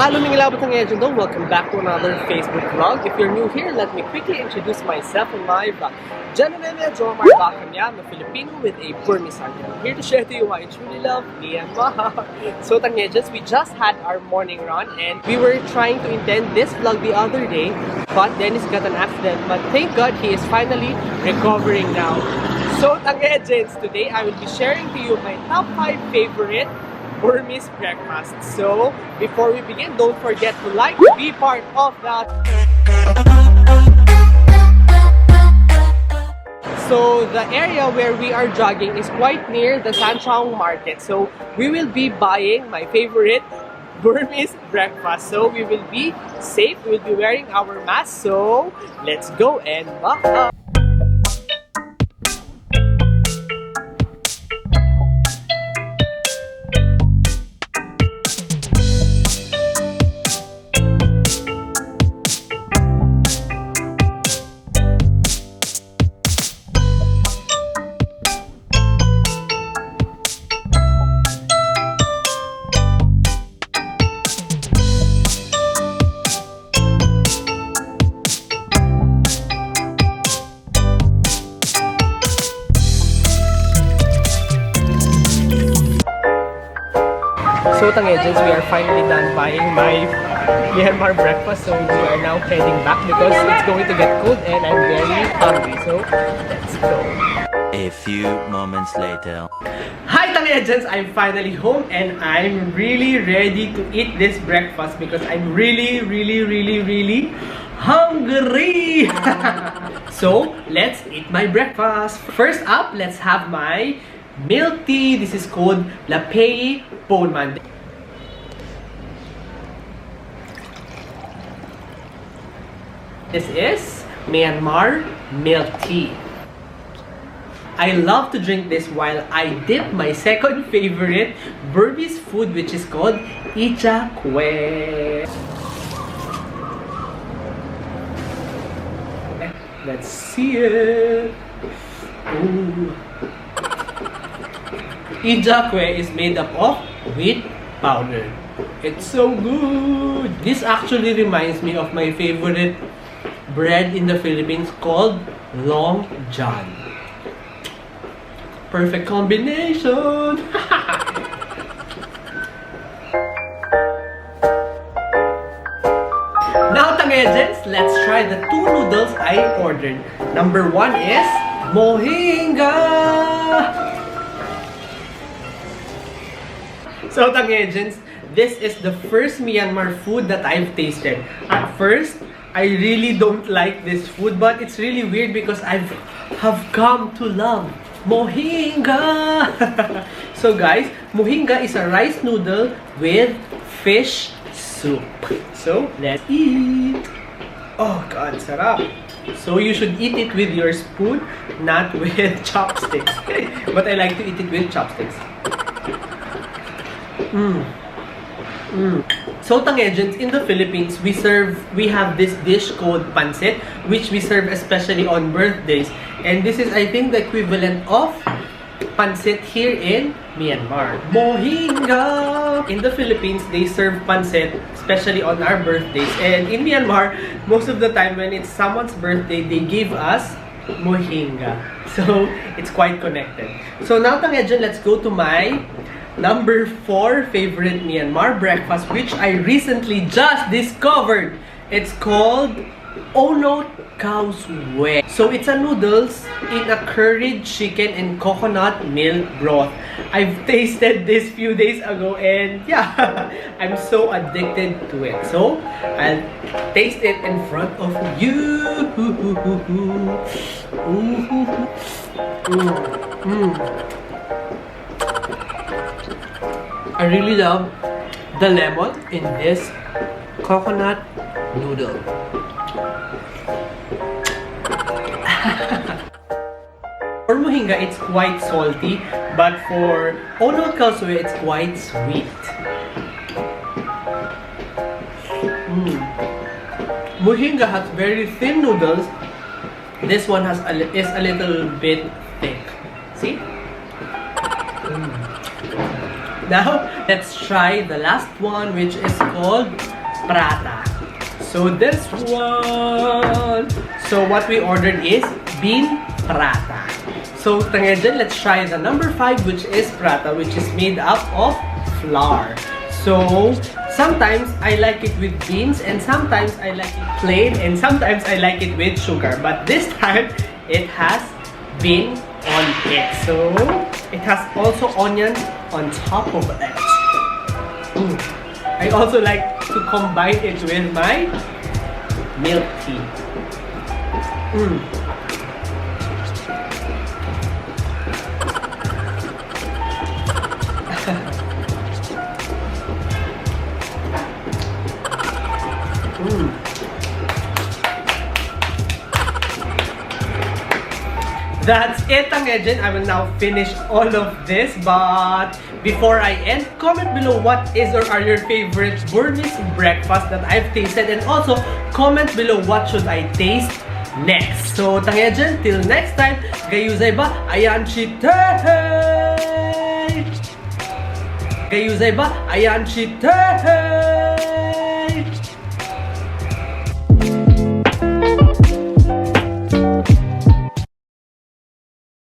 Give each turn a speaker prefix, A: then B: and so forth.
A: Hello mga Tha Nge Chin, welcome back to another Facebook vlog. If you're new here, let me quickly introduce myself and my vlog. Joamar-John, I'm a Filipino with a Burmese heart. I'm here to share to you why I truly love Myanmar. So Tha Nge Chins, we just had our morning run and we were trying to intend this vlog the other day, but Dennis got an accident. But thank God he is finally recovering now. So Tha Nge Chins, today I will be sharing to you my top 5 favorite Burmese breakfast. So, before we begin, don't forget to like, be part of that. So, the area where we are jogging is quite near the Sanchong market. So, we will be buying my favorite Burmese breakfast. So, we will be safe, we will be wearing our masks. So, let's go and walk up. So Tha Nge Chins, we are finally done buying my Myanmar breakfast. So we are now heading back because it's going to get cold and I'm very hungry. So let's go.
B: A few moments later.
A: Hi Tha Nge Chins, I'm finally home and I'm really ready to eat this breakfast because I'm really hungry. So let's eat my breakfast. First up, let's have my milk tea. This is called Lapei Ponman. This is Myanmar milk tea. I love to drink this while I dip my second favorite Burmese food, which is called Icha Kwe. Let's see it. Ooh. Icha Kwe is made up of wheat powder. It's so good. This actually reminds me of my favorite bread in the Philippines called Long John. Perfect combination. Now Tha Nge Chins, let's try the 2 noodles I ordered. Number 1 is mohinga. So Tha Nge Chins, this is the first Myanmar food that I've tasted. At first, I really don't like this food, but it's really weird because I have come to love mohinga. So guys, mohinga is a rice noodle with fish soup. So let's eat. Oh God, sarap. So you should eat it with your spoon, not with chopsticks. But I like to eat it with chopsticks. So Tha Nge Chins, in the Philippines, we have this dish called pancit, which we serve especially on birthdays. And this is, I think, the equivalent of pancit here in Myanmar. Mohinga! In the Philippines, they serve pancit, especially on our birthdays. And in Myanmar, most of the time when it's someone's birthday, they give us mohinga. So it's quite connected. So now Tha Nge Chins, let's go to my number 4 favorite Myanmar breakfast, which I recently just discovered. It's called Ono Cow's Way. So it's a noodles in a curried chicken and coconut milk broth. I've tasted this few days ago and yeah, I'm so addicted to it. So I'll taste it in front of you. I really love the lemon in this coconut noodle. For mohinga, it's quite salty, but for Ono Cow's Way, it's quite sweet. Mohinga has very thin noodles. This one is a little bit thick. See? Now, let's try the last one, which is called prata. So this one. So what we ordered is bean prata. So Tha Nge Chin, let's try the number 5, which is prata, which is made up of flour. So sometimes I like it with beans, and sometimes I like it plain, and sometimes I like it with sugar. But this time, it has bean on it. So it has also onion on top of it. I also like to combine it with my milk tea. That's it, Tha Nge Chin. I will now finish all of this, but before I end, comment below what is or are your favorite Burmese breakfast that I've tasted, and also comment below what should I taste next. So Tha Nge Chin, till next time, gayuzay ba ayan chitay! Gayuzay ba ayan chitay!